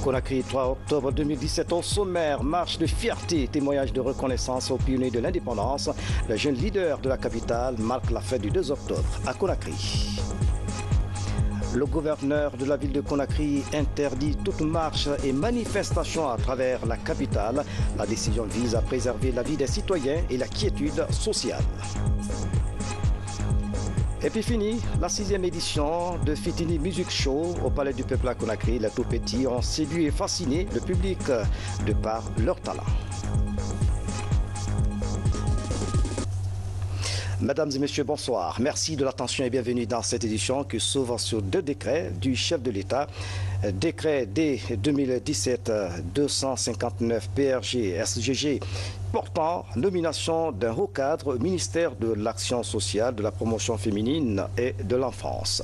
Conakry, 3 octobre 2017, au sommaire, marche de fierté, témoignage de reconnaissance aux pionniers de l'indépendance. Le jeune leader de la capitale marque la fête du 2 octobre à Conakry. Le gouverneur de la ville de Conakry interdit toute marche et manifestation à travers la capitale. La décision vise à préserver la vie des citoyens et la quiétude sociale. Et puis fini, la 6e édition de Fitini Music Show au Palais du Peuple à Conakry. Les tout petits ont séduit et fasciné le public de par leur talent. Mesdames et messieurs, bonsoir. Merci de l'attention et bienvenue dans cette édition qui s'ouvre sur 2 décrets du chef de l'État. Décret D 2017-259 PRG-SGG portant nomination d'un haut cadre au ministère de l'Action sociale, de la promotion féminine et de l'enfance.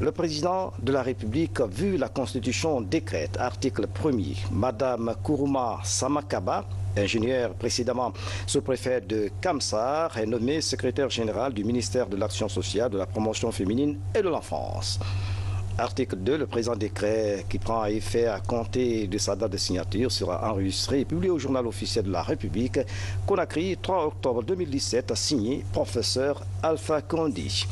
Le président de la République, vu la Constitution décrète, article 1er, Madame Kourouma Samakaba, ingénieure précédemment sous-préfet de Kamsar, est nommée secrétaire générale du ministère de l'Action sociale, de la promotion féminine et de l'enfance. Article 2, le présent décret qui prend effet à compter de sa date de signature sera enregistré et publié au journal officiel de la République. Conakry, 3 octobre 2017, signé professeur Alpha Condi.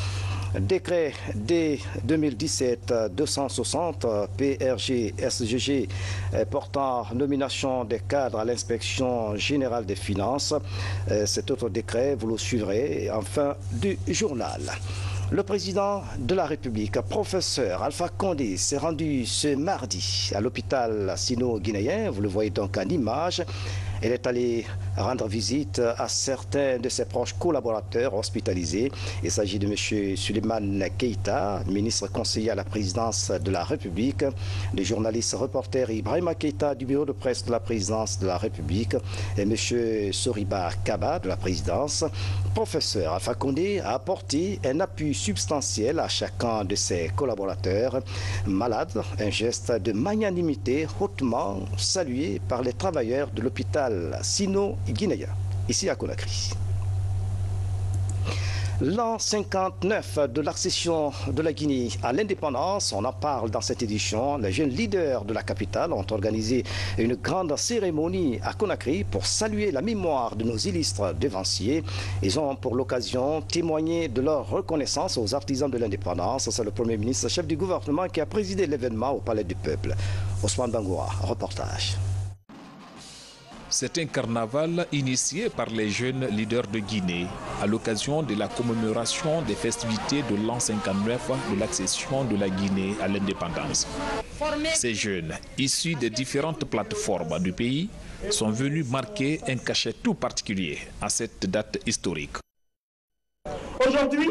Décret D 2017-260 PRG-SGG portant nomination des cadres à l'inspection générale des finances. Cet autre décret, vous le suivrez en fin du journal. Le président de la République, professeur Alpha Condé, s'est rendu ce mardi à l'hôpital sino-guinéen. Vous le voyez donc en image. Elle est allée rendre visite à certains de ses proches collaborateurs hospitalisés. Il s'agit de M. Suleiman Keïta, ministre conseiller à la présidence de la République, le journaliste reporter Ibrahima Keïta du bureau de presse de la présidence de la République et M. Soriba Kaba de la présidence. Professeur Alpha Condé a apporté un appui substantiel à chacun de ses collaborateurs malades, un geste de magnanimité hautement salué par les travailleurs de l'hôpital sino-guinéen, ici à Conakry. L'an 59 de l'accession de la Guinée à l'indépendance, on en parle dans cette édition. Les jeunes leaders de la capitale ont organisé une grande cérémonie à Conakry pour saluer la mémoire de nos illustres devanciers. Ils ont pour l'occasion témoigné de leur reconnaissance aux artisans de l'indépendance. C'est le Premier ministre, chef du gouvernement, qui a présidé l'événement au Palais du Peuple. Ousmane Bangoura, reportage. C'est un carnaval initié par les jeunes leaders de Guinée à l'occasion de la commémoration des festivités de l'an 59 de l'accession de la Guinée à l'indépendance. Ces jeunes, issus des différentes plateformes du pays, sont venus marquer un cachet tout particulier à cette date historique. Aujourd'hui,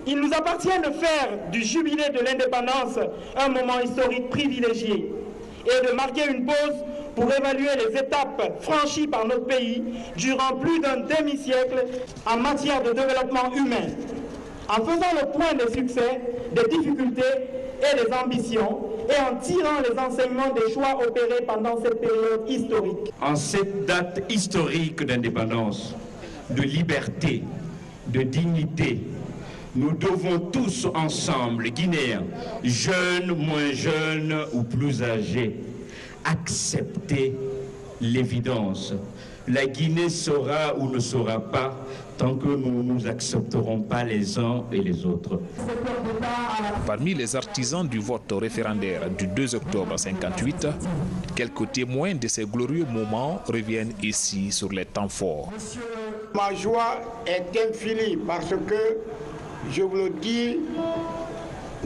il nous appartient de faire du jubilé de l'indépendance un moment historique privilégié et de marquer une pause pour évaluer les étapes franchies par notre pays durant plus d'un demi-siècle en matière de développement humain, en faisant le point des succès, des difficultés et des ambitions, et en tirant les enseignements des choix opérés pendant cette période historique. En cette date historique d'indépendance, de liberté, de dignité, nous devons tous ensemble, Guinéens, jeunes, moins jeunes ou plus âgés, accepter l'évidence. La Guinée sera ou ne sera pas tant que nous ne nous accepterons pas les uns et les autres. Parmi les artisans du vote référendaire du 2 octobre 1958, quelques témoins de ces glorieux moments reviennent ici sur les temps forts. Ma joie est infinie parce que, je vous le dis,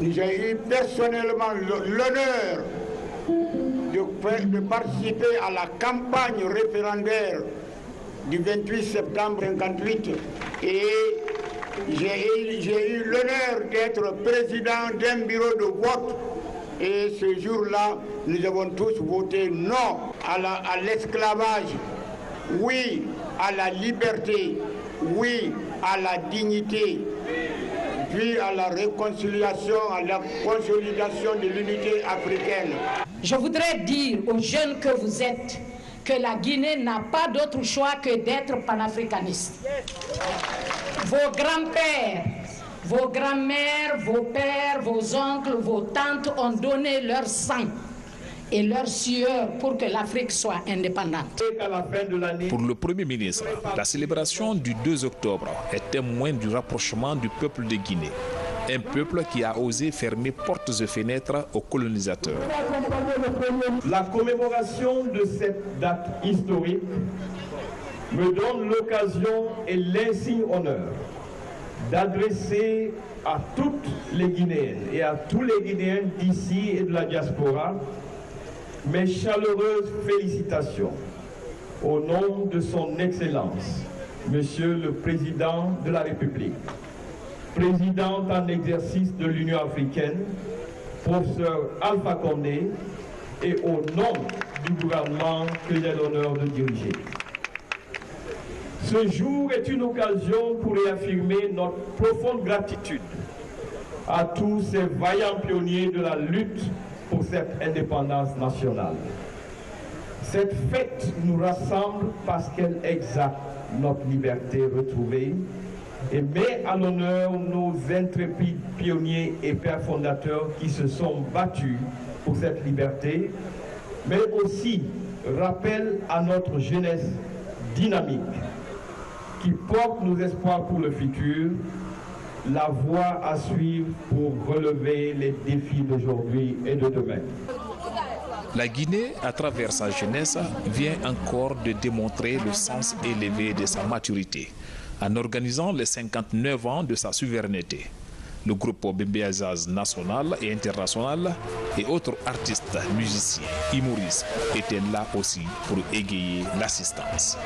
j'ai eu personnellement l'honneur de participer à la campagne référendaire du 28 septembre 1958 et j'ai eu l'honneur d'être président d'un bureau de vote et ce jour-là, nous avons tous voté non à l'esclavage, oui à la liberté, oui à la dignité, puis à la réconciliation, à la consolidation de l'unité africaine. Je voudrais dire aux jeunes que vous êtes que la Guinée n'a pas d'autre choix que d'être panafricaniste. Vos grands-pères, vos grands-mères, vos pères, vos oncles, vos tantes ont donné leur sang. et leur sueur pour que l'Afrique soit indépendante. Pour le Premier ministre, la célébration du 2 octobre est témoin du rapprochement du peuple de Guinée. Un peuple qui a osé fermer portes et fenêtres aux colonisateurs. La commémoration de cette date historique me donne l'occasion et l'insigne honneur d'adresser à toutes les Guinéennes et à tous les Guinéens d'ici et de la diaspora mes chaleureuses félicitations au nom de son Excellence, Monsieur le Président de la République, Président en exercice de l'Union africaine, professeur Alpha Condé, et au nom du gouvernement que j'ai l'honneur de diriger. Ce jour est une occasion pour réaffirmer notre profonde gratitude à tous ces vaillants pionniers de la lutte pour cette indépendance nationale. Cette fête nous rassemble parce qu'elle exalte notre liberté retrouvée et met à l'honneur nos intrépides pionniers et pères fondateurs qui se sont battus pour cette liberté, mais aussi rappelle à notre jeunesse dynamique qui porte nos espoirs pour le futur, la voie à suivre pour relever les défis d'aujourd'hui et de demain. La Guinée, à travers sa jeunesse, vient encore de démontrer le sens élevé de sa maturité en organisant les 59 ans de sa souveraineté. Le groupe Bembe Azaz national et international et autres artistes, musiciens, humoristes étaient là aussi pour égayer l'assistance.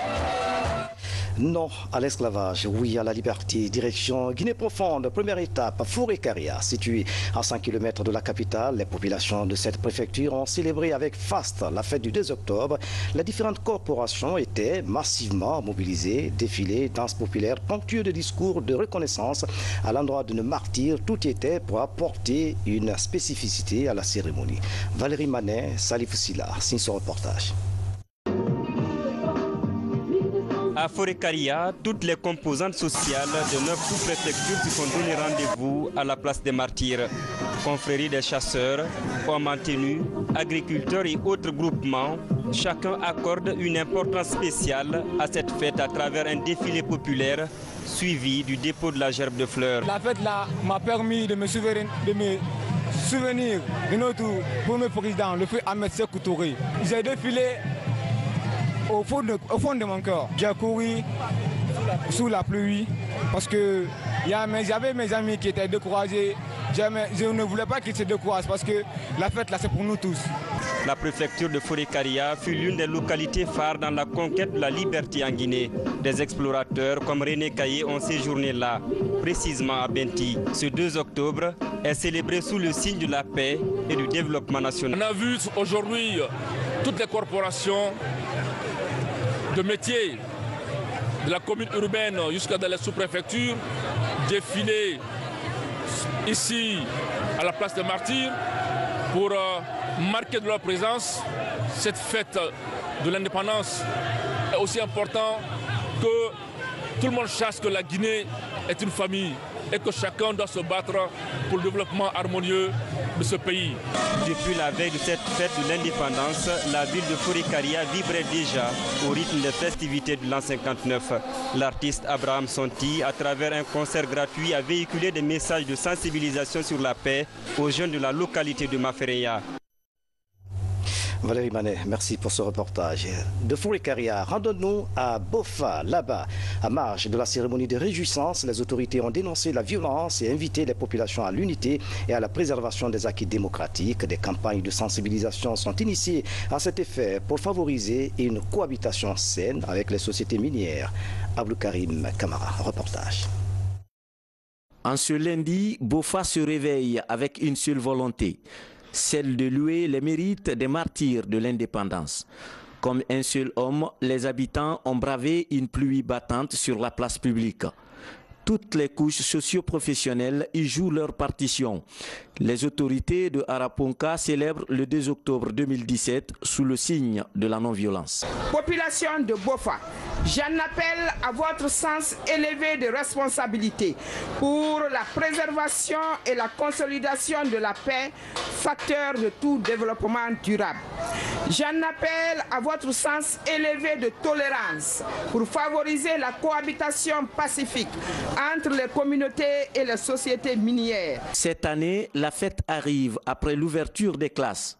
Non à l'esclavage, oui à la liberté. Direction Guinée profonde, première étape, Fouré-Caria, située à 5 km de la capitale. Les populations de cette préfecture ont célébré avec faste la fête du 2 octobre. Les différentes corporations étaient massivement mobilisées, défilés, danses populaires, ponctueux de discours de reconnaissance à l'endroit de nos martyrs. Tout était pour apporter une spécificité à la cérémonie. Valérie Manet, Salif Silla, signe son reportage. À Fouré-Caria, toutes les composantes sociales de 9 sous-préfectures se sont donné rendez-vous à la place des martyrs. Confréries des chasseurs, hommes en tenue, agriculteurs et autres groupements, chacun accorde une importance spéciale à cette fête à travers un défilé populaire suivi du dépôt de la gerbe de fleurs. La fête là m'a permis de me souvenir de notre premier président, le feu Ahmed Sékou Touré. J'ai défilé au fond de mon cœur. J'ai couru sous la pluie parce que j'avais mes amis qui étaient découragés. Je ne voulais pas qu'ils se découragent parce que la fête là c'est pour nous tous. La préfecture de Fouré-Caria fut l'une des localités phares dans la conquête de la liberté en Guinée. Des explorateurs comme René Caillé ont séjourné là, précisément à Benti. Ce 2 octobre est célébré sous le signe de la paix et du développement national. On a vu aujourd'hui toutes les corporations de métiers de la commune urbaine jusqu'à dans les sous-préfectures défiler ici à la place des martyrs pour marquer de leur présence. Cette fête de l'indépendance est aussi important que tout le monde sache que la Guinée est une famille et que chacun doit se battre pour le développement harmonieux de ce pays. Depuis la veille de cette fête de l'indépendance, la ville de Fouré-Caria vibrait déjà au rythme des festivités de l'an 59. L'artiste Abraham Sonti, à travers un concert gratuit, a véhiculé des messages de sensibilisation sur la paix aux jeunes de la localité de Mafereya. Valérie Manet, merci pour ce reportage. De Fouré-Caria, rendons-nous à Bofa, là-bas. À marge de la cérémonie de réjouissance, les autorités ont dénoncé la violence et invité les populations à l'unité et à la préservation des acquis démocratiques. Des campagnes de sensibilisation sont initiées à cet effet pour favoriser une cohabitation saine avec les sociétés minières. Abdou Karim Kamara, reportage. En ce lundi, Bofa se réveille avec une seule volonté, celle de louer les mérites des martyrs de l'indépendance. Comme un seul homme, les habitants ont bravé une pluie battante sur la place publique. Toutes les couches socio-professionnelles y jouent leur partition. Les autorités de Araponga célèbrent le 2 octobre 2017 sous le signe de la non-violence. Population de Bofa, j'en appelle à votre sens élevé de responsabilité pour la préservation et la consolidation de la paix, facteur de tout développement durable. J'en appelle à votre sens élevé de tolérance pour favoriser la cohabitation pacifique entre les communautés et les sociétés minières. Cette année, la fête arrive après l'ouverture des classes.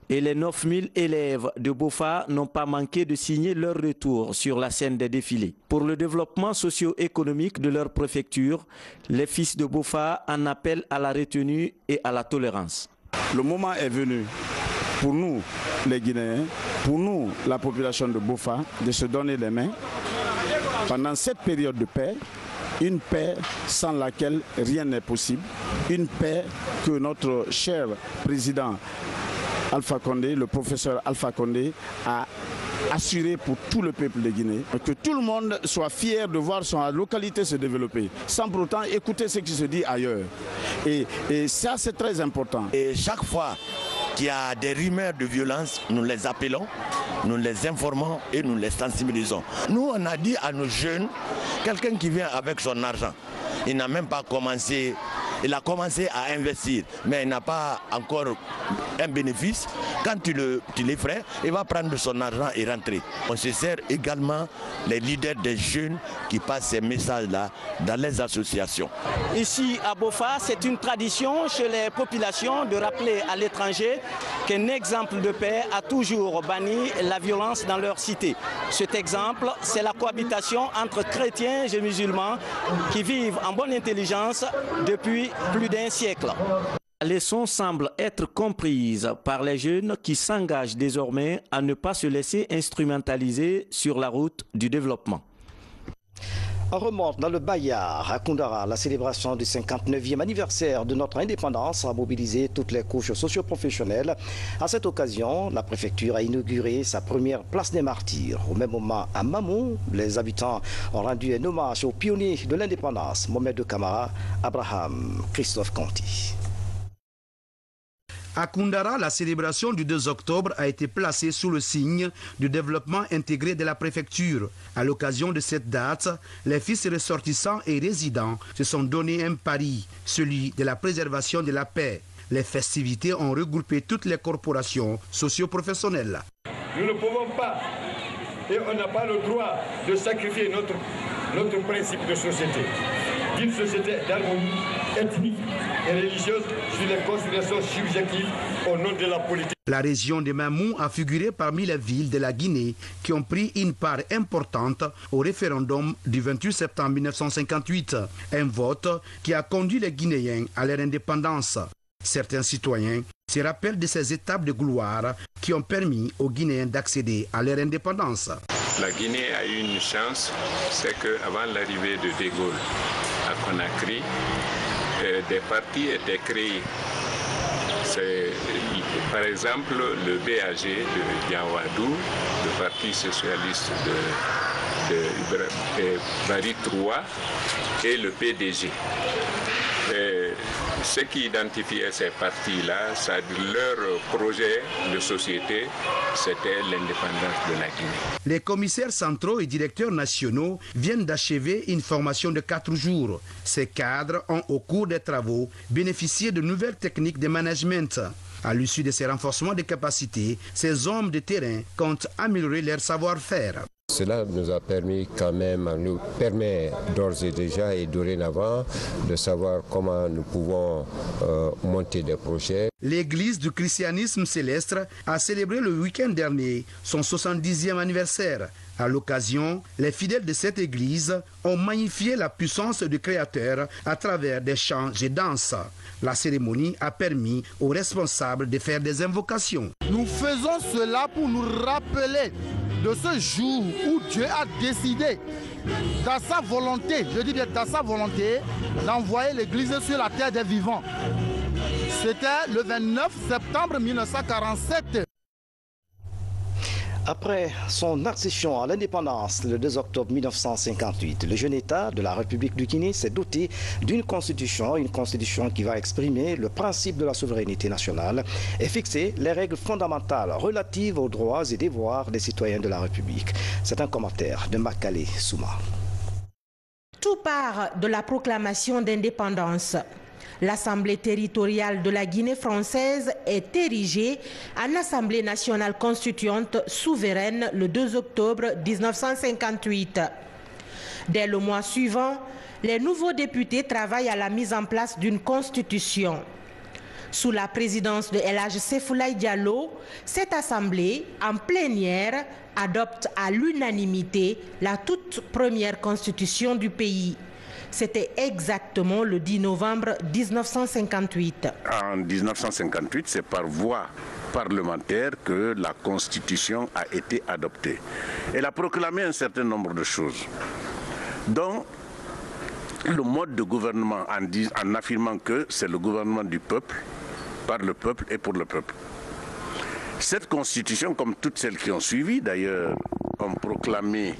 Et les 9000 élèves de Bofa n'ont pas manqué de signer leur retour sur la scène des défilés. Pour le développement socio-économique de leur préfecture, les fils de Bofa en appellent à la retenue et à la tolérance. Le moment est venu pour nous, les Guinéens, pour nous, la population de Bofa, de se donner les mains pendant cette période de paix. Une paix sans laquelle rien n'est possible. Une paix que notre cher président Alpha Condé, le professeur Alpha Condé, a assuré pour tout le peuple de Guinée. Que tout le monde soit fier de voir son localité se développer, sans pour autant écouter ce qui se dit ailleurs. Et ça, c'est très important. Et chaque fois qu'il y a des rumeurs de violence, nous les appelons, nous les informons et nous les sensibilisons. Nous, on a dit à nos jeunes, quelqu'un qui vient avec son argent, il n'a même pas commencé, il a commencé à investir, mais il n'a pas encore un bénéfice. Quand tu l'effraies, il va prendre son argent et rentrer. On se sert également les leaders des jeunes qui passent ces messages-là dans les associations. Ici à Bofa, c'est une tradition chez les populations de rappeler à l'étranger qu'un exemple de paix a toujours banni la violence dans leur cité. Cet exemple, c'est la cohabitation entre chrétiens et musulmans qui vivent en bonne intelligence depuis plus d'un siècle. La leçon semble être comprise par les jeunes qui s'engagent désormais à ne pas se laisser instrumentaliser sur la route du développement. On remonte dans le Bayard, à Koundara. La célébration du 59e anniversaire de notre indépendance a mobilisé toutes les couches socio-professionnelles. À cette occasion, la préfecture a inauguré sa première place des martyrs. Au même moment, à Mamou, les habitants ont rendu un hommage aux pionniers de l'indépendance, Mohamed Kamara, Abraham, Christophe Conti. À Koundara, la célébration du 2 octobre a été placée sous le signe du développement intégré de la préfecture. À l'occasion de cette date, les fils ressortissants et résidents se sont donné un pari, celui de la préservation de la paix. Les festivités ont regroupé toutes les corporations socio-professionnelles. Nous ne pouvons pas et on n'a pas le droit de sacrifier notre principe de société, d'une société d'harmonie ethnique et religieuse sur les considérations subjectives au nom de la politique. La région de Mamou a figuré parmi les villes de la Guinée qui ont pris une part importante au référendum du 28 septembre 1958, un vote qui a conduit les Guinéens à leur indépendance. Certains citoyens se rappellent de ces étapes de gloire qui ont permis aux Guinéens d'accéder à leur indépendance. La Guinée a eu une chance, c'est qu'avant l'arrivée de De Gaulle à Conakry, des partis étaient créés. Par exemple le BAG de Diawadou, le Parti socialiste de Bari Troua et le PDG. Ce qui identifiait ces partis-là, leur projet de société, c'était l'indépendance de la Guinée. Les commissaires centraux et directeurs nationaux viennent d'achever une formation de 4 jours. Ces cadres ont, au cours des travaux, bénéficié de nouvelles techniques de management. À l'issue de ces renforcements de capacités, ces hommes de terrain comptent améliorer leur savoir-faire. Cela nous a permis nous permet d'ores et déjà et dorénavant de savoir comment nous pouvons monter des projets. L'église du christianisme céleste a célébré le week-end dernier son 70e anniversaire. À l'occasion, les fidèles de cette église ont magnifié la puissance du Créateur à travers des chants et danses. La cérémonie a permis aux responsables de faire des invocations. Nous faisons cela pour nous rappeler de ce jour où Dieu a décidé, dans sa volonté, je dis bien dans sa volonté, d'envoyer l'Église sur la terre des vivants. C'était le 29 septembre 1947. Après son accession à l'indépendance le 2 octobre 1958, le jeune État de la République du Guinée s'est doté d'une constitution qui va exprimer le principe de la souveraineté nationale et fixer les règles fondamentales relatives aux droits et devoirs des citoyens de la République. C'est un commentaire de Makale Souma. Tout part de la proclamation d'indépendance. L'Assemblée territoriale de la Guinée française est érigée en Assemblée nationale constituante souveraine le 2 octobre 1958. Dès le mois suivant, les nouveaux députés travaillent à la mise en place d'une constitution. Sous la présidence de El Hadj Seyfoulaye Diallo, cette assemblée, en plénière, adopte à l'unanimité la toute première constitution du pays. C'était exactement le 10 novembre 1958. En 1958, c'est par voie parlementaire que la Constitution a été adoptée. Elle a proclamé un certain nombre de choses, dont le mode de gouvernement en affirmant que c'est le gouvernement du peuple, par le peuple et pour le peuple. Cette Constitution, comme toutes celles qui ont suivi d'ailleurs, ont proclamé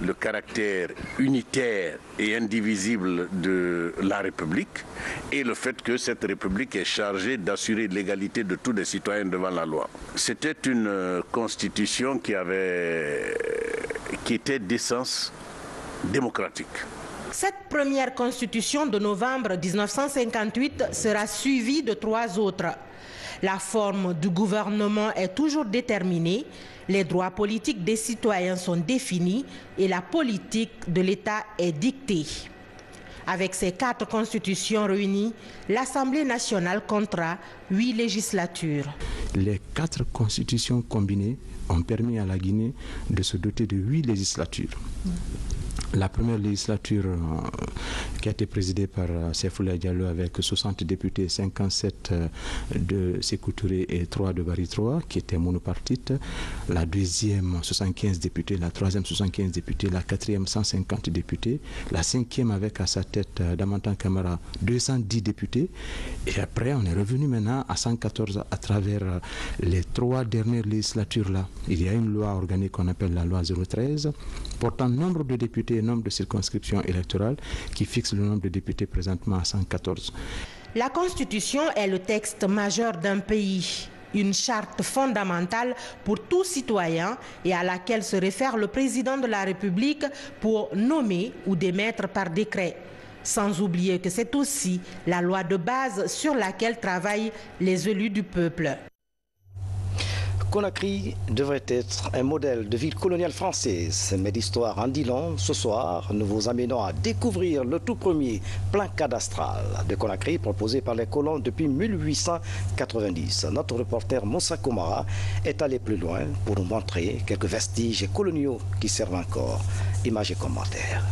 le caractère unitaire et indivisible de la République et le fait que cette République est chargée d'assurer l'égalité de tous les citoyens devant la loi. C'était une constitution qui était d'essence démocratique. Cette première constitution de novembre 1958 sera suivie de 3 autres. La forme du gouvernement est toujours déterminée, les droits politiques des citoyens sont définis et la politique de l'État est dictée. Avec ces 4 constitutions réunies, l'Assemblée nationale comptera 8 législatures. Les 4 constitutions combinées ont permis à la Guinée de se doter de 8 législatures. La première législature qui a été présidée par Seyfoulaye Diallo avec 60 députés, 57 de Sékou Touré et 3 de Barry III, qui étaient monopartites. La deuxième, 75 députés. La troisième, 75 députés. La quatrième, 150 députés. La cinquième, avec à sa tête Damantan Camara, 210 députés. Et après, on est revenu maintenant à 114 à travers les 3 dernières législatures-là. Il y a une loi organique qu'on appelle la loi 013, portant nombre de députés et nombre de circonscriptions électorales qui fixe le nombre de députés présentement à 114. La Constitution est le texte majeur d'un pays, une charte fondamentale pour tout citoyen et à laquelle se réfère le président de la République pour nommer ou démettre par décret. Sans oublier que c'est aussi la loi de base sur laquelle travaillent les élus du peuple. Conakry devrait être un modèle de ville coloniale française, mais l'histoire en dit long. Ce soir, nous vous amenons à découvrir le tout premier plan cadastral de Conakry proposé par les colons depuis 1890. Notre reporter Moussa Komara est allé plus loin pour nous montrer quelques vestiges coloniaux qui servent encore. Images et commentaires.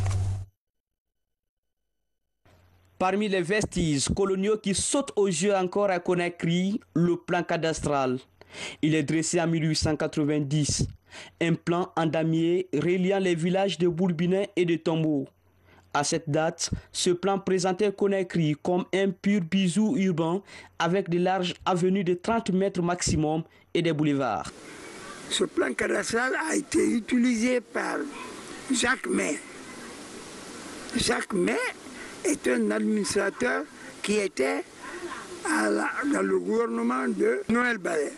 Parmi les vestiges coloniaux qui sautent au jeu encore à Conakry, le plan cadastral. Il est dressé en 1890, un plan en damier reliant les villages de Bourbinet et de Tombo. À cette date, ce plan présentait Conakry comme un pur bisou urbain avec de larges avenues de 30 mètres maximum et des boulevards. Ce plan cadastral a été utilisé par Jacques May. Jacques May est un administrateur qui était dans le gouvernement de Noël Ballet.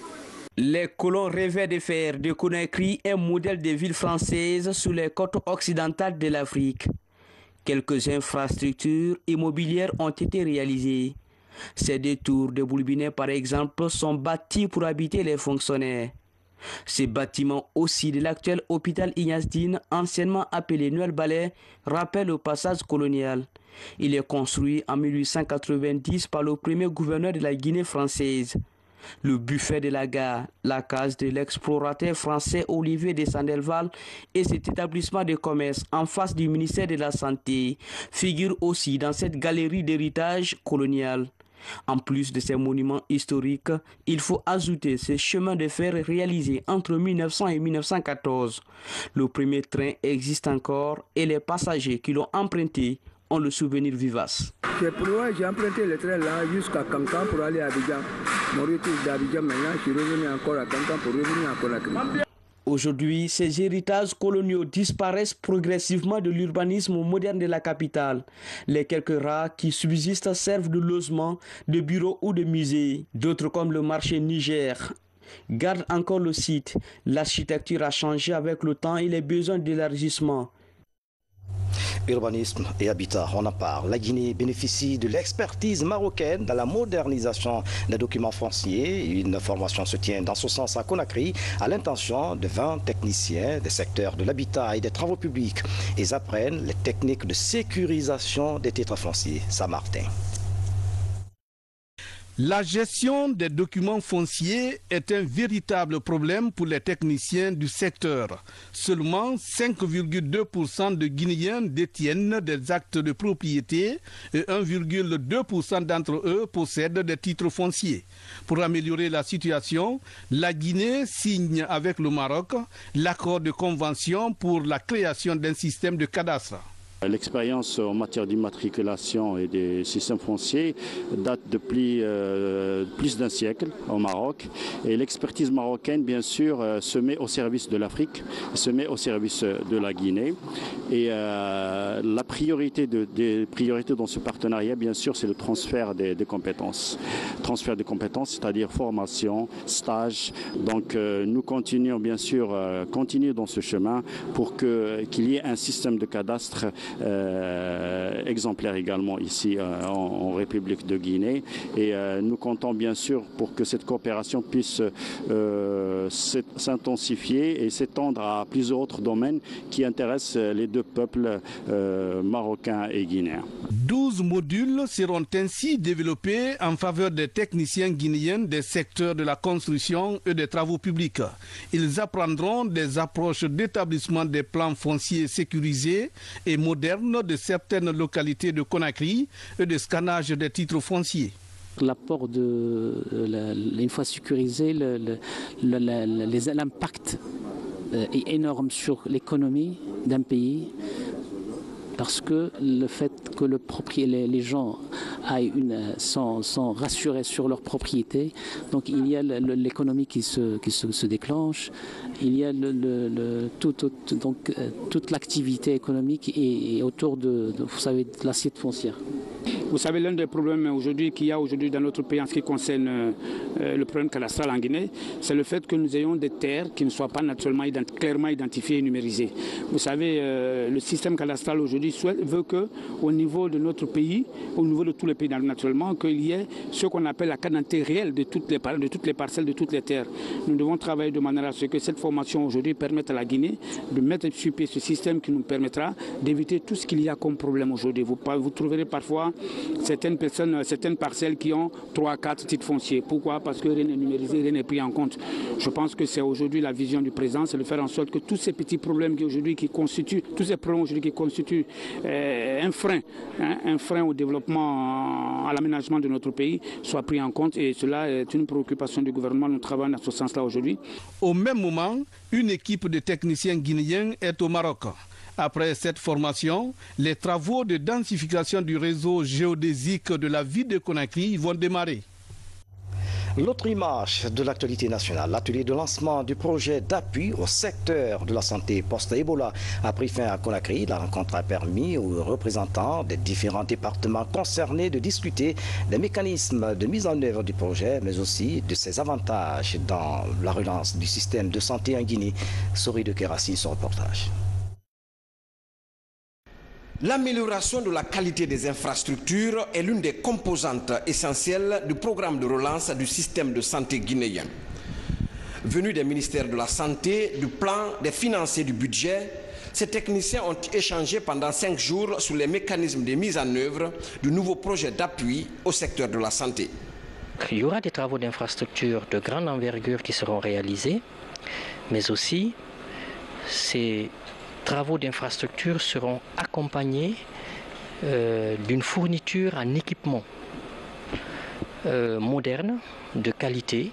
Les colons rêvaient de faire de Conakry un modèle de ville française sur les côtes occidentales de l'Afrique. Quelques infrastructures immobilières ont été réalisées. Ces 2 tours de Boulbinet, par exemple, sont bâtis pour habiter les fonctionnaires. Ces bâtiments aussi de l'actuel hôpital Ignace Dine, anciennement appelé Noël Ballet, rappellent le passage colonial. Il est construit en 1890 par le premier gouverneur de la Guinée française. Le buffet de la gare, la case de l'explorateur français Olivier de Sandelval et cet établissement de commerce en face du ministère de la Santé figurent aussi dans cette galerie d'héritage colonial. En plus de ces monuments historiques, il faut ajouter ces chemins de fer réalisés entre 1900 et 1914. Le premier train existe encore et les passagers qui l'ont emprunté ont le souvenir vivace. J'ai emprunté le train là jusqu'à Cancan pour aller à Abidjan. Mon retour d'Abidjan maintenant, je suis revenu encore à Cancan pour revenir à Conakry. Aujourd'hui, ces héritages coloniaux disparaissent progressivement de l'urbanisme moderne de la capitale. Les quelques rares qui subsistent servent de logement, de bureaux ou de musées. D'autres, comme le marché Niger, gardent encore le site. L'architecture a changé avec le temps et les besoins d'élargissement. Urbanisme et habitat, on en parle. La Guinée bénéficie de l'expertise marocaine dans la modernisation des documents fonciers. Une formation se tient dans ce sens à Conakry à l'intention de 20 techniciens des secteurs de l'habitat et des travaux publics. Ils apprennent les techniques de sécurisation des titres fonciers. Saint-Martin. La gestion des documents fonciers est un véritable problème pour les techniciens du secteur. Seulement 5,2% de Guinéens détiennent des actes de propriété et 1,2% d'entre eux possèdent des titres fonciers. Pour améliorer la situation, la Guinée signe avec le Maroc l'accord de convention pour la création d'un système de cadastre. L'expérience en matière d'immatriculation et des systèmes fonciers date de plus d'un siècle au Maroc. Et l'expertise marocaine, bien sûr, se met au service de l'Afrique, se met au service de la Guinée. Et la priorité des priorités dans ce partenariat, bien sûr, c'est le transfert des compétences. Transfert des compétences, c'est-à-dire formation, stage. Donc nous continuons, bien sûr, dans ce chemin pour qu'il y ait un système de cadastre exemplaire également ici en République de Guinée, et nous comptons bien sûr pour que cette coopération puisse s'intensifier et s'étendre à plusieurs autres domaines qui intéressent les deux peuples marocains et guinéens. 12 modules seront ainsi développés en faveur des techniciens guinéens des secteurs de la construction et des travaux publics. Ils apprendront des approches d'établissement des plans fonciers sécurisés et modernes de certaines localités de Conakry et de scannage des titres fonciers. L'apport une fois sécurisé, l'impact est énorme sur l'économie d'un pays, parce que le fait que les gens sont rassurés sur leur propriété, donc il y a l'économie qui se déclenche, il y a toute l'activité économique et autour de l'assiette foncière. Vous savez, l'un des problèmes qu'il y a aujourd'hui dans notre pays en ce qui concerne le problème cadastral en Guinée, c'est le fait que nous ayons des terres qui ne soient pas naturellement clairement identifiées et numérisées. Vous savez, le système cadastral aujourd'hui veut qu'au niveau de notre pays, au niveau de tous les pays naturellement, qu'il y ait ce qu'on appelle la carte d'identité réelle de toutes les parcelles, de toutes les terres. Nous devons travailler de manière à ce que cette formation aujourd'hui permette à la Guinée de mettre sur pied ce système qui nous permettra d'éviter tout ce qu'il y a comme problème aujourd'hui. Vous trouverez parfois certaines parcelles qui ont 3-4 titres fonciers. Pourquoi? Parce que rien n'est numérisé, rien n'est pris en compte. Je pense que c'est aujourd'hui la vision du président, c'est de faire en sorte que tous ces petits problèmes qui constituent un frein au développement, à l'aménagement de notre pays soient pris en compte, et cela est une préoccupation du gouvernement. Nous travaillons dans ce sens-là aujourd'hui. Au même moment, une équipe de techniciens guinéens est au Maroc. Après cette formation, les travaux de densification du réseau géodésique de la ville de Conakry vont démarrer. L'autre image de l'actualité nationale, l'atelier de lancement du projet d'appui au secteur de la santé post-Ebola a pris fin à Conakry. La rencontre a permis aux représentants des différents départements concernés de discuter des mécanismes de mise en œuvre du projet, mais aussi de ses avantages dans la relance du système de santé en Guinée. Sori de Kerassi, son reportage. L'amélioration de la qualité des infrastructures est l'une des composantes essentielles du programme de relance du système de santé guinéen. Venus des ministères de la Santé, du plan, des finances et du budget, ces techniciens ont échangé pendant 5 jours sur les mécanismes de mise en œuvre du nouveau projet d'appui au secteur de la santé. Il y aura des travaux d'infrastructure de grande envergure qui seront réalisés, mais aussi ces travaux d'infrastructure seront accompagnés d'une fourniture en équipement moderne, de qualité,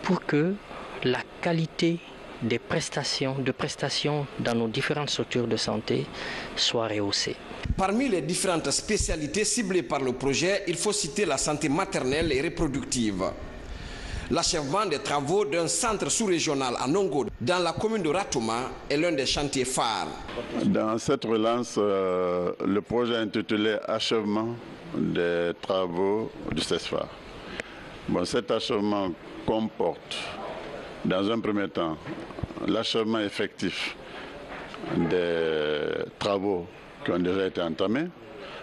pour que la qualité des prestations dans nos différentes structures de santé soit rehaussée. Parmi les différentes spécialités ciblées par le projet, il faut citer la santé maternelle et reproductive. L'achèvement des travaux d'un centre sous-régional à Nongo, dans la commune de Ratouma, est l'un des chantiers phares. Dans cette relance, le projet intitulé « Achèvement des travaux du CESFA ». Bon, cet achèvement comporte, dans un premier temps, l'achèvement effectif des travaux qui ont déjà été entamés.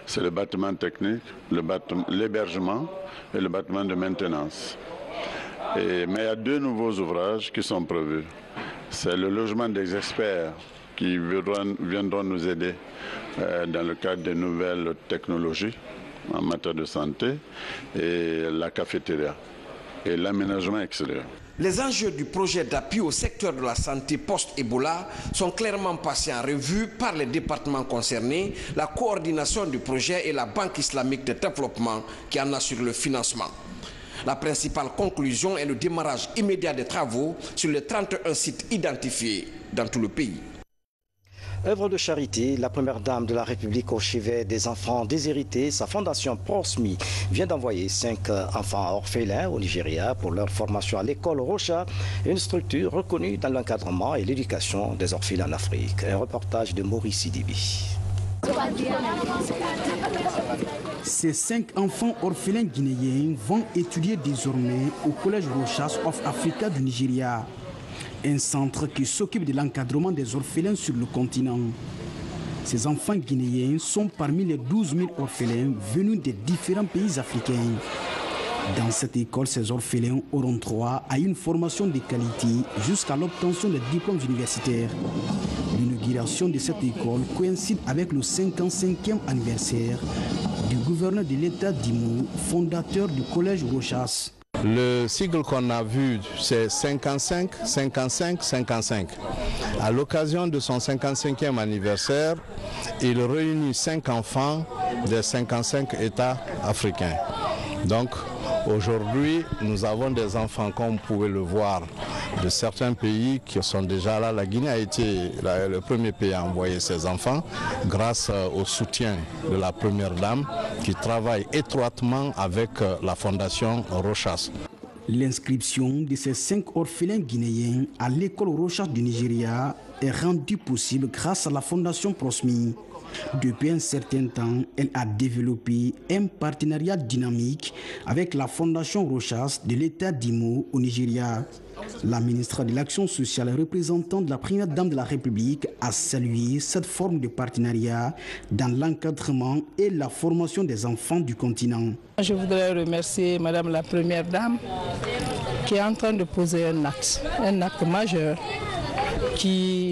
C'est le bâtiment technique, l'hébergement et le bâtiment de maintenance. Mais il y a deux nouveaux ouvrages qui sont prévus. C'est le logement des experts qui viendront nous aider dans le cadre des nouvelles technologies en matière de santé et la cafétéria et l'aménagement extérieur. Les enjeux du projet d'appui au secteur de la santé post-Ebola sont clairement passés en revue par les départements concernés, la coordination du projet et la Banque islamique de développement qui en assure le financement. La principale conclusion est le démarrage immédiat des travaux sur les 31 sites identifiés dans tout le pays. Œuvre de charité, la première dame de la République au chevet des enfants déshérités, sa fondation Prosmi vient d'envoyer 5 enfants orphelins au Nigeria pour leur formation à l'école Rocha, une structure reconnue dans l'encadrement et l'éducation des orphelins en Afrique. Un reportage de Maurice Sidibi. Ces 5 enfants orphelins guinéens vont étudier désormais au Collège Rochas of Africa du Nigeria, un centre qui s'occupe de l'encadrement des orphelins sur le continent. Ces enfants guinéens sont parmi les 12 000 orphelins venus des différents pays africains. Dans cette école, ces orphelins auront droit à une formation de qualité jusqu'à l'obtention des diplômes universitaires. L'inauguration de cette école coïncide avec le 55e anniversaire du gouverneur de l'État d'Imo, fondateur du Collège Rochas. Le sigle qu'on a vu, c'est 55, 55, 55. À l'occasion de son 55e anniversaire, il réunit 5 enfants des 55 États africains. Donc, aujourd'hui, nous avons des enfants, comme vous pouvez le voir, de certains pays qui sont déjà là. La Guinée a été le premier pays à envoyer ses enfants grâce au soutien de la première dame qui travaille étroitement avec la fondation Rochas. L'inscription de ces 5 orphelins guinéens à l'école Rochas du Nigeria est rendue possible grâce à la fondation Prosmi. Depuis un certain temps, elle a développé un partenariat dynamique avec la fondation Rochas de l'État d'Imo au Nigeria. La ministre de l'Action sociale, représentant de la première dame de la République, a salué cette forme de partenariat dans l'encadrement et la formation des enfants du continent. Je voudrais remercier Madame la Première Dame qui est en train de poser un acte majeur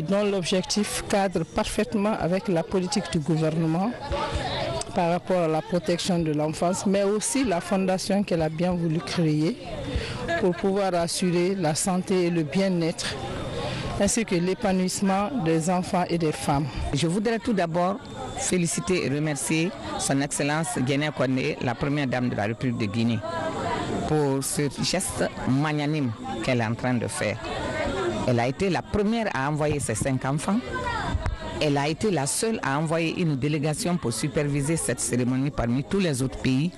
dont l'objectif cadre parfaitement avec la politique du gouvernement par rapport à la protection de l'enfance, mais aussi la fondation qu'elle a bien voulu créer pour pouvoir assurer la santé et le bien-être, ainsi que l'épanouissement des enfants et des femmes. Je voudrais tout d'abord féliciter et remercier son Excellence Guinée Condé, la première dame de la République de Guinée, pour ce geste magnanime qu'elle est en train de faire. Elle a été la première à envoyer ses 5 enfants. Elle a été la seule à envoyer une délégation pour superviser cette cérémonie parmi tous les autres pays.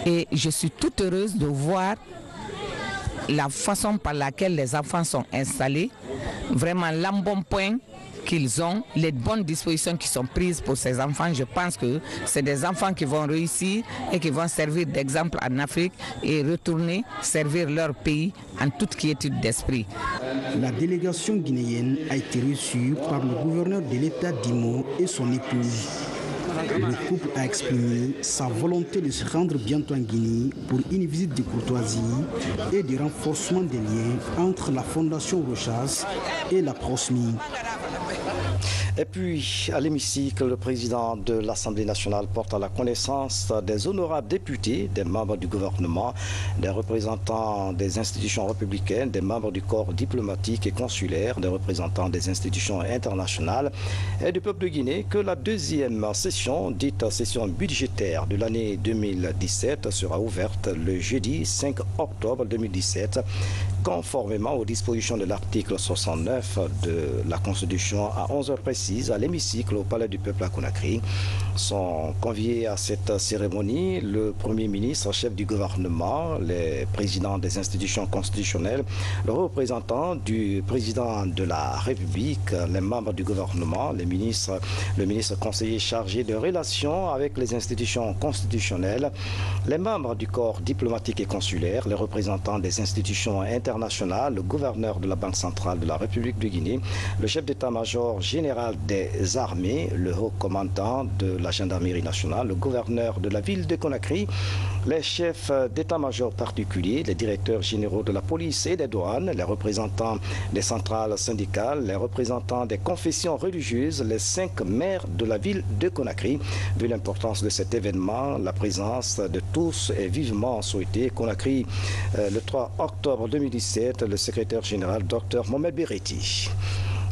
Et je suis toute heureuse de voir la façon par laquelle les enfants sont installés, vraiment l'embonpoint qu'ils ont, les bonnes dispositions qui sont prises pour ces enfants. Je pense que c'est des enfants qui vont réussir et qui vont servir d'exemple en Afrique et retourner servir leur pays en toute quiétude d'esprit. La délégation guinéenne a été reçue par le gouverneur de l'État d'Imo et son épouse. Le couple a exprimé sa volonté de se rendre bientôt en Guinée pour une visite de courtoisie et de renforcement des liens entre la fondation Rochas et la Prosmi. Et puis, à l'hémicycle, le président de l'Assemblée nationale porte à la connaissance des honorables députés, des membres du gouvernement, des représentants des institutions républicaines, des membres du corps diplomatique et consulaire, des représentants des institutions internationales et du peuple de Guinée que la deuxième session, dite session budgétaire de l'année 2017, sera ouverte le jeudi 5 octobre 2017 conformément aux dispositions de l'article 69 de la Constitution à 11h précises à l'hémicycle au Palais du Peuple à Conakry. Sont conviés à cette cérémonie le Premier ministre, chef du gouvernement, les présidents des institutions constitutionnelles, le représentant du président de la République, les membres du gouvernement, le ministre conseiller chargé de relations avec les institutions constitutionnelles, les membres du corps diplomatique et consulaire, les représentants des institutions internationales, le gouverneur de la Banque centrale de la République de Guinée, le chef d'état-major général des armées, le haut commandant de la gendarmerie nationale, le gouverneur de la ville de Conakry, les chefs d'état-major particuliers, les directeurs généraux de la police et des douanes, les représentants des centrales syndicales, les représentants des confessions religieuses, les 5 maires de la ville de Conakry. Vu l'importance de cet événement, la présence de tous est vivement souhaitée. Conakry, le 3 octobre 2017, le secrétaire général Dr Mohamed Beretti.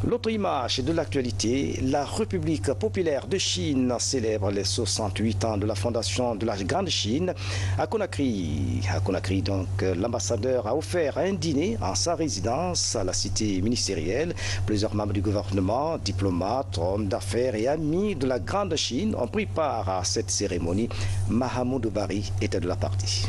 L'autre image de l'actualité, la République populaire de Chine célèbre les 68 ans de la fondation de la Grande Chine à Conakry. À Conakry, donc, l'ambassadeur a offert un dîner en sa résidence à la cité ministérielle. Plusieurs membres du gouvernement, diplomates, hommes d'affaires et amis de la Grande Chine ont pris part à cette cérémonie. Mahamoud Bari était de la partie.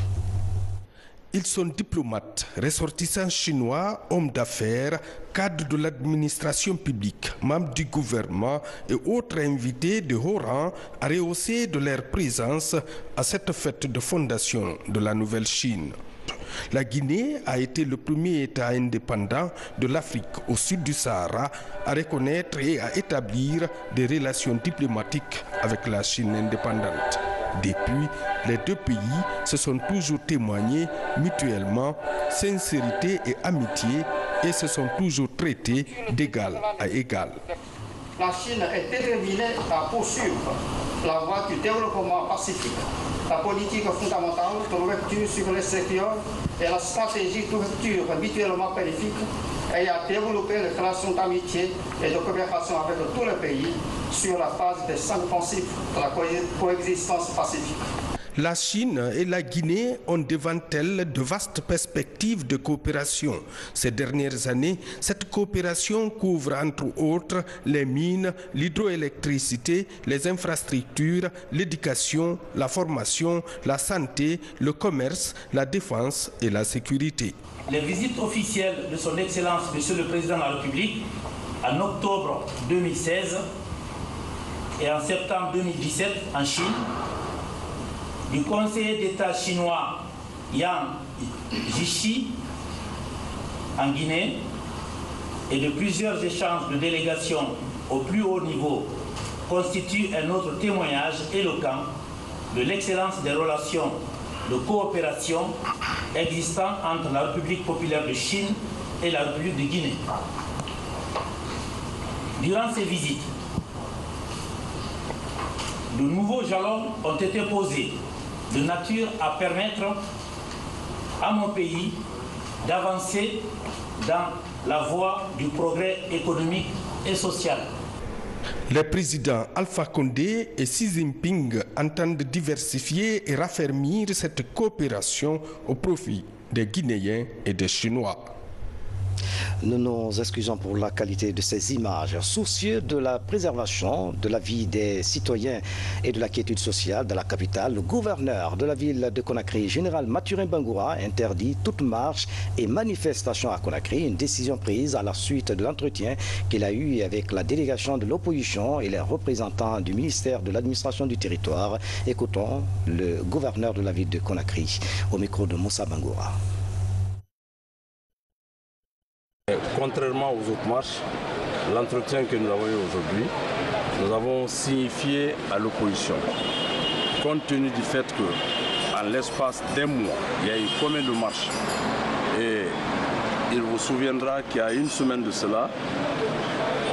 Ils sont diplomates, ressortissants chinois, hommes d'affaires, cadres de l'administration publique, membres du gouvernement et autres invités de haut rang à rehausser de leur présence à cette fête de fondation de la Nouvelle Chine. La Guinée a été le premier État indépendant de l'Afrique au sud du Sahara à reconnaître et à établir des relations diplomatiques avec la Chine indépendante. Depuis, les deux pays se sont toujours témoignés mutuellement sincérité et amitié et se sont toujours traités d'égal à égal. La Chine est déterminée à poursuivre la voie du développement pacifique, la politique fondamentale de l'ouverture sur l'extérieur et la stratégie d'ouverture mutuellement bénéfique et à développer les relations d'amitié et de coopération avec tous les pays sur la base des 5 principes de la coexistence pacifique. La Chine et la Guinée ont devant elles de vastes perspectives de coopération. Ces dernières années, cette coopération couvre entre autres les mines, l'hydroélectricité, les infrastructures, l'éducation, la formation, la santé, le commerce, la défense et la sécurité. Les visites officielles de son Excellence Monsieur le Président de la République en octobre 2016 et en septembre 2017 en Chine, du conseiller d'État chinois Yang Jiechi en Guinée et de plusieurs échanges de délégations au plus haut niveau constituent un autre témoignage éloquent de l'excellence des relations de coopération existant entre la République populaire de Chine et la République de Guinée. Durant ces visites, de nouveaux jalons ont été posés de nature à permettre à mon pays d'avancer dans la voie du progrès économique et social. Les présidents Alpha Condé et Xi Jinping entendent diversifier et raffermir cette coopération au profit des Guinéens et des Chinois. Nous nous excusons pour la qualité de ces images. Soucieux de la préservation de la vie des citoyens et de la quiétude sociale de la capitale, le gouverneur de la ville de Conakry, général Mathurin Bangoura, interdit toute marche et manifestation à Conakry. Une décision prise à la suite de l'entretien qu'il a eu avec la délégation de l'opposition et les représentants du ministère de l'administration du territoire. Écoutons le gouverneur de la ville de Conakry au micro de Moussa Bangoura. Contrairement aux autres marches, l'entretien que nous avons eu aujourd'hui, nous avons signifié à l'opposition, compte tenu du fait qu'en l'espace d'un mois, il y a eu combien de marches. Et il vous souviendra qu'il y a une semaine de cela,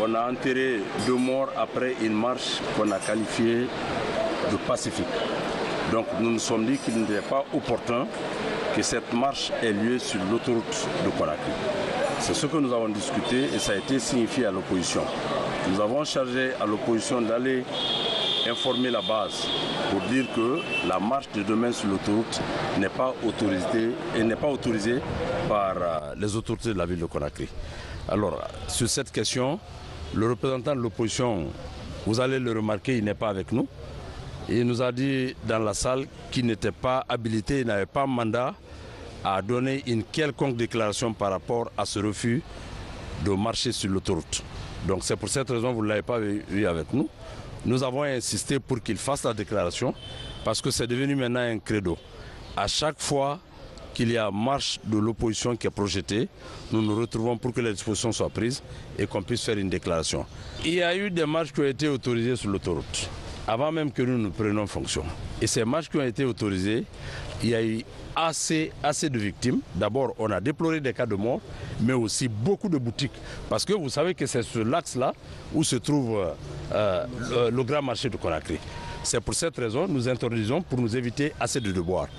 on a enterré 2 morts après une marche qu'on a qualifiée de pacifique. Donc nous nous sommes dit qu'il n'était pas opportun que cette marche ait lieu sur l'autoroute de Conakry. C'est ce que nous avons discuté et ça a été signifié à l'opposition. Nous avons chargé à l'opposition d'aller informer la base pour dire que la marche de demain sur l'autoroute n'est pas autorisée par les autorités de la ville de Conakry. Alors, sur cette question, le représentant de l'opposition, vous allez le remarquer, il n'est pas avec nous. Il nous a dit dans la salle qu'il n'était pas habilité, il n'avait pas mandat à donner une quelconque déclaration par rapport à ce refus de marcher sur l'autoroute. Donc c'est pour cette raison que vous ne l'avez pas vu avec nous. Nous avons insisté pour qu'il fasse la déclaration parce que c'est devenu maintenant un credo. À chaque fois qu'il y a marche de l'opposition qui est projetée, nous nous retrouvons pour que les dispositions soient prises et qu'on puisse faire une déclaration. Il y a eu des marches qui ont été autorisées sur l'autoroute, avant même que nous prenions fonction. Et ces marches qui ont été autorisées, il y a eu assez de victimes. D'abord, on a déploré des cas de mort, mais aussi beaucoup de boutiques. Parce que vous savez que c'est sur l'axe-là où se trouve le grand marché de Conakry. C'est pour cette raison que nous interdisons pour nous éviter assez de devoirs.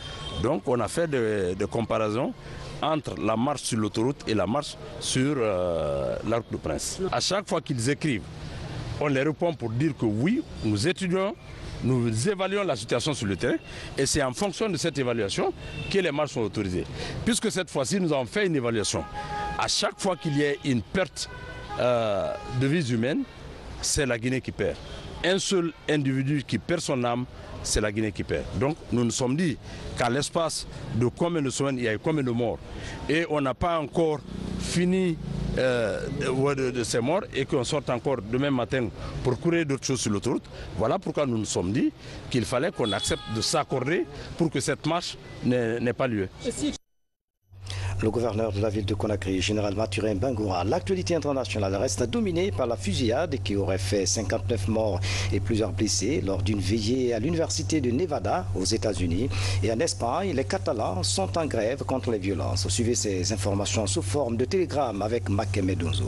Donc on a fait des comparaisons entre la marche sur l'autoroute et la marche sur l'Arc de Prince. À chaque fois qu'ils écrivent, on les répond pour dire que oui, nous étudions, nous évaluons la situation sur le terrain et c'est en fonction de cette évaluation que les marches sont autorisées. Puisque cette fois-ci, nous avons fait une évaluation. À chaque fois qu'il y ait une perte de vies humaines, c'est la Guinée qui perd. Un seul individu qui perd son âme, c'est la Guinée qui perd. Donc nous nous sommes dit qu'à l'espace de combien de semaines, il y a eu combien de morts. Et on n'a pas encore fini de ces morts et qu'on sorte encore demain matin pour courir d'autres choses sur l'autoroute. Voilà pourquoi nous nous sommes dit qu'il fallait qu'on accepte de s'accorder pour que cette marche n'ait pas lieu. Le gouverneur de la ville de Conakry, général Mathurin Bangoura. L'actualité internationale reste dominée par la fusillade qui aurait fait 59 morts et plusieurs blessés lors d'une veillée à l'université de Nevada aux États-Unis. Et en Espagne, les Catalans sont en grève contre les violences. Suivez ces informations sous forme de télégramme avec Makeme Donzo.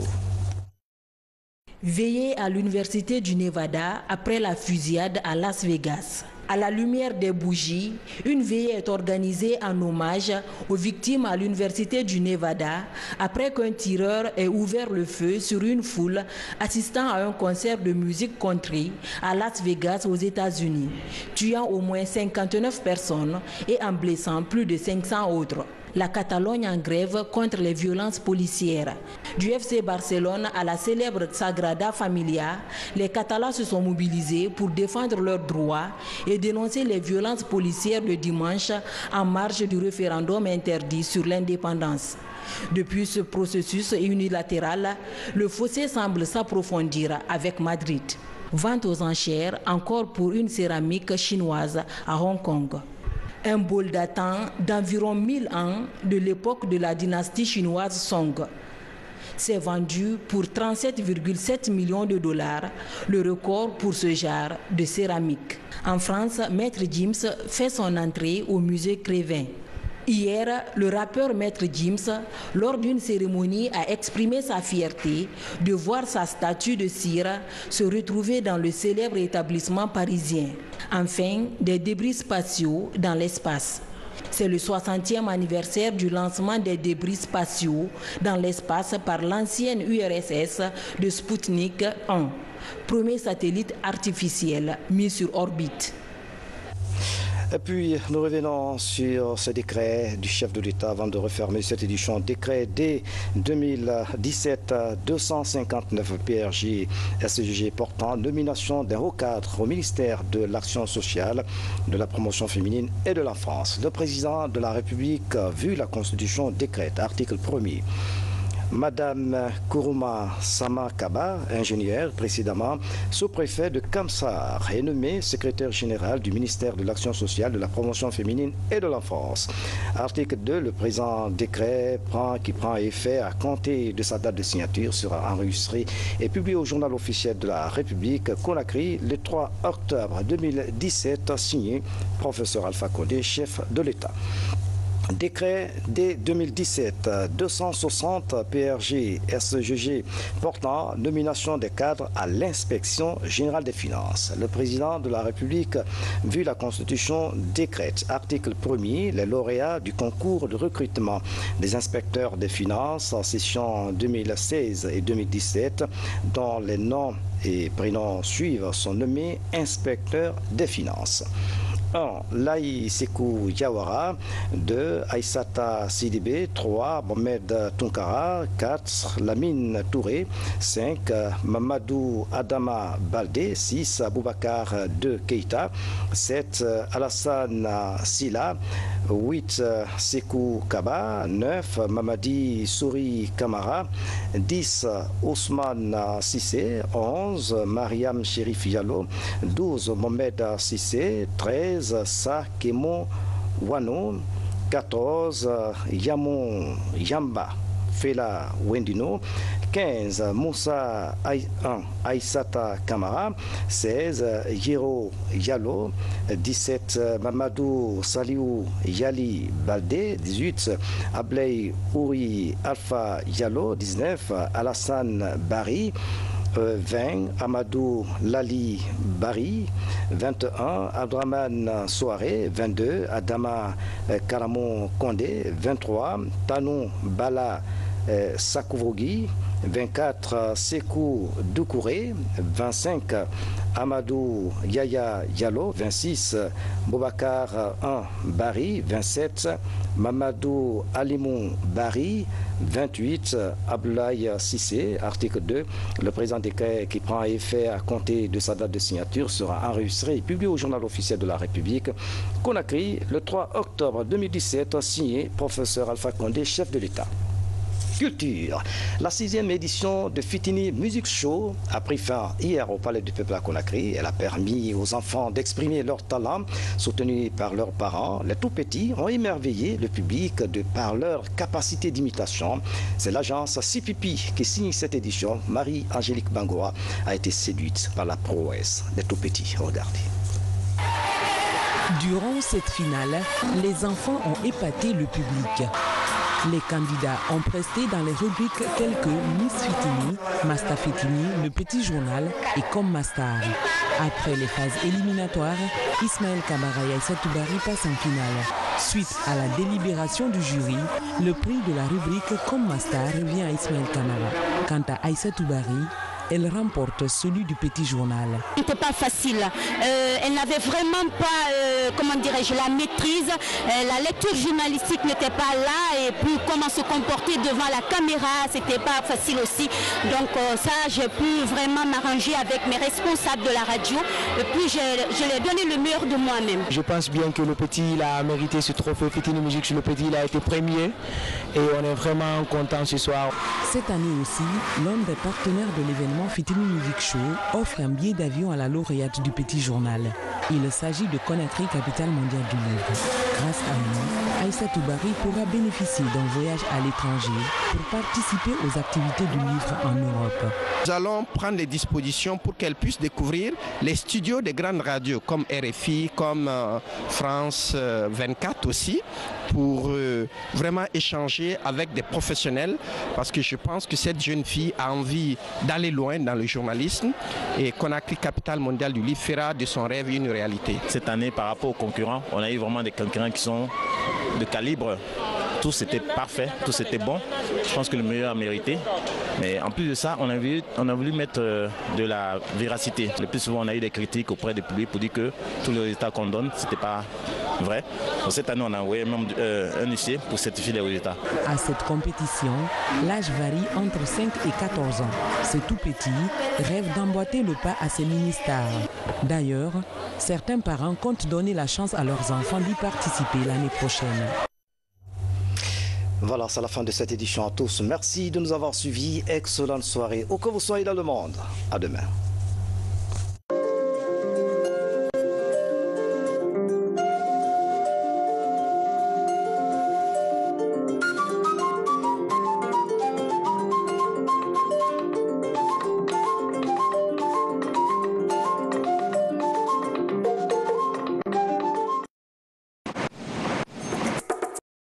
Veillée à l'université du Nevada après la fusillade à Las Vegas. À la lumière des bougies, une veillée est organisée en hommage aux victimes à l'université du Nevada après qu'un tireur ait ouvert le feu sur une foule assistant à un concert de musique country à Las Vegas aux États-Unis, tuant au moins 59 personnes et en blessant plus de 500 autres. La Catalogne en grève contre les violences policières. Du FC Barcelone à la célèbre Sagrada Familia, les Catalans se sont mobilisés pour défendre leurs droits et dénoncer les violences policières de dimanche en marge du référendum interdit sur l'indépendance. Depuis ce processus unilatéral, le fossé semble s'approfondir avec Madrid. Vente aux enchères encore pour une céramique chinoise à Hong Kong. Un bol datant d'environ 1000 ans de l'époque de la dynastie chinoise Song. C'est vendu pour 37,7 millions de dollars, le record pour ce genre de céramique. En France, Maître Gims fait son entrée au musée Crévin. Hier, le rappeur Maître Gims, lors d'une cérémonie, a exprimé sa fierté de voir sa statue de cire se retrouver dans le célèbre établissement parisien. Enfin, des débris spatiaux dans l'espace. C'est le 60e anniversaire du lancement des débris spatiaux dans l'espace par l'ancienne URSS de Sputnik 1, premier satellite artificiel mis sur orbite. Et puis, nous revenons sur ce décret du chef de l'État avant de refermer cette édition. Décret D 2017-259 PRJ SGG portant nomination d'un haut cadre au ministère de l'Action sociale, de la promotion féminine et de l'enfance. Le président de la République, vu la Constitution, décrète, article 1er. Madame Kourouma Samakaba, ingénieure précédemment sous-préfet de Kamsar, est nommée secrétaire générale du ministère de l'Action sociale, de la promotion féminine et de l'enfance. Article 2, le présent décret qui prend effet à compter de sa date de signature sera enregistré et publié au journal officiel de la République Conakry le 3 octobre 2017, signé professeur Alpha Condé, chef de l'État. Décret dès 2017, 260 PRG, SGG portant nomination des cadres à l'inspection générale des finances. Le président de la République, vu la Constitution, décrète, article 1er, les lauréats du concours de recrutement des inspecteurs des finances en session 2016 et 2017, dont les noms et prénoms suivent, sont nommés inspecteurs des finances. 1. Laï Sekou Diawara. 2. Aïssata Sidibé. 3. Mohamed Tunkara. 4. Lamine Touré. 5. Mamadou Adama Baldé. 6. Aboubakar De Keïta. 7. Alassane Silla. 8. Sekou Kaba. 9. Mamadi Souri Kamara. 10. Ousmane Sissé. 11. Mariam Chérif Diallo. 12. Mohamed Sissé. 13. Sa Kemo Wano. 14. Yamon Yamba Fela Wendino. 15. Moussa Aïssata Kamara. 16. Yero Yalo. 17. Mamadou Saliou Yali Baldé. 18. Abley Ouri Alpha Yalo. 19. Alassane Bari. 20. Amadou Lali Bari. 21. Abdraman Soare. 22. Adama Karamon Kondé. 23. Tanou Bala Sakouvrogi. 24. Sekou Doukouré. 25. Amadou Yaya Diallo. 26. Boubacar 1 Bari. 27. Mamadou Alimou Bari. 28. Abdoulaye Sissé. Article 2. Le présent décret qui prend effet à compter de sa date de signature sera enregistré et publié au journal officiel de la République. Conakry, le 3 octobre 2017, signé professeur Alpha Condé, chef de l'État. Culture. La 6e édition de Fitini Music Show a pris fin hier au Palais du Peuple à Conakry. Elle a permis aux enfants d'exprimer leur talent, soutenus par leurs parents. Les tout-petits ont émerveillé le public par leur capacité d'imitation. C'est l'agence CPP qui signe cette édition. Marie-Angélique Bangoa a été séduite par la prouesse des tout-petits. Regardez. Durant cette finale, les enfants ont épaté le public. Les candidats ont presté dans les rubriques telles que Miss Fitini, Masta Fitini, Le Petit Journal et Comme Mastar. Après les phases éliminatoires, Ismaël Kamara et Aïssa Toubari passent en finale. Suite à la délibération du jury, le prix de la rubrique Comme Mastar revient à Ismaël Kamara. Quant à Aïssa Toubari, elle remporte celui du Petit Journal. C'était pas facile. Elle n'avait vraiment pas, comment dirais-je, la maîtrise. La lecture journalistique n'était pas là. Et puis comment se comporter devant la caméra, c'était pas facile aussi. Donc ça, j'ai pu vraiment m'arranger avec mes responsables de la radio. Et puis je l'ai donné le meilleur de moi-même. Je pense bien que le Petit il a mérité ce trophée Fitini Musique. Le Petit il a été premier. Et on est vraiment content ce soir. Cette année aussi, l'un des partenaires de l'événement Fitini Music Show offre un billet d'avion à la lauréate du Petit Journal. Il s'agit de Conakry, capitale mondiale du livre. Grâce à lui, Aïssa Toubari pourra bénéficier d'un voyage à l'étranger pour participer aux activités du livre en Europe. Nous allons prendre les dispositions pour qu'elle puisse découvrir les studios des grandes radios comme RFI, comme France 24 aussi, pour vraiment échanger avec des professionnels, parce que je pense que cette jeune fille a envie d'aller loin dans le journalisme et Conakry, capitale mondiale du livre, fera de son rêve une réalité. Cette année, par rapport aux concurrents, on a eu vraiment des concurrents qui sont de calibre. Tout c'était parfait, tout c'était bon. Je pense que le meilleur a mérité. Mais en plus de ça, on a voulu mettre de la véracité. Le plus souvent, on a eu des critiques auprès du public pour dire que tous les résultats qu'on donne, ce n'était pas vrai. Donc cette année, on a envoyé même un huissier pour certifier les résultats. À cette compétition, l'âge varie entre 5 et 14 ans. Ces tout petits rêvent d'emboîter le pas à ces mini-stars. D'ailleurs, certains parents comptent donner la chance à leurs enfants d'y participer l'année prochaine. Voilà, c'est la fin de cette édition à tous. Merci de nous avoir suivis. Excellente soirée. Où que vous soyez dans le monde. À demain.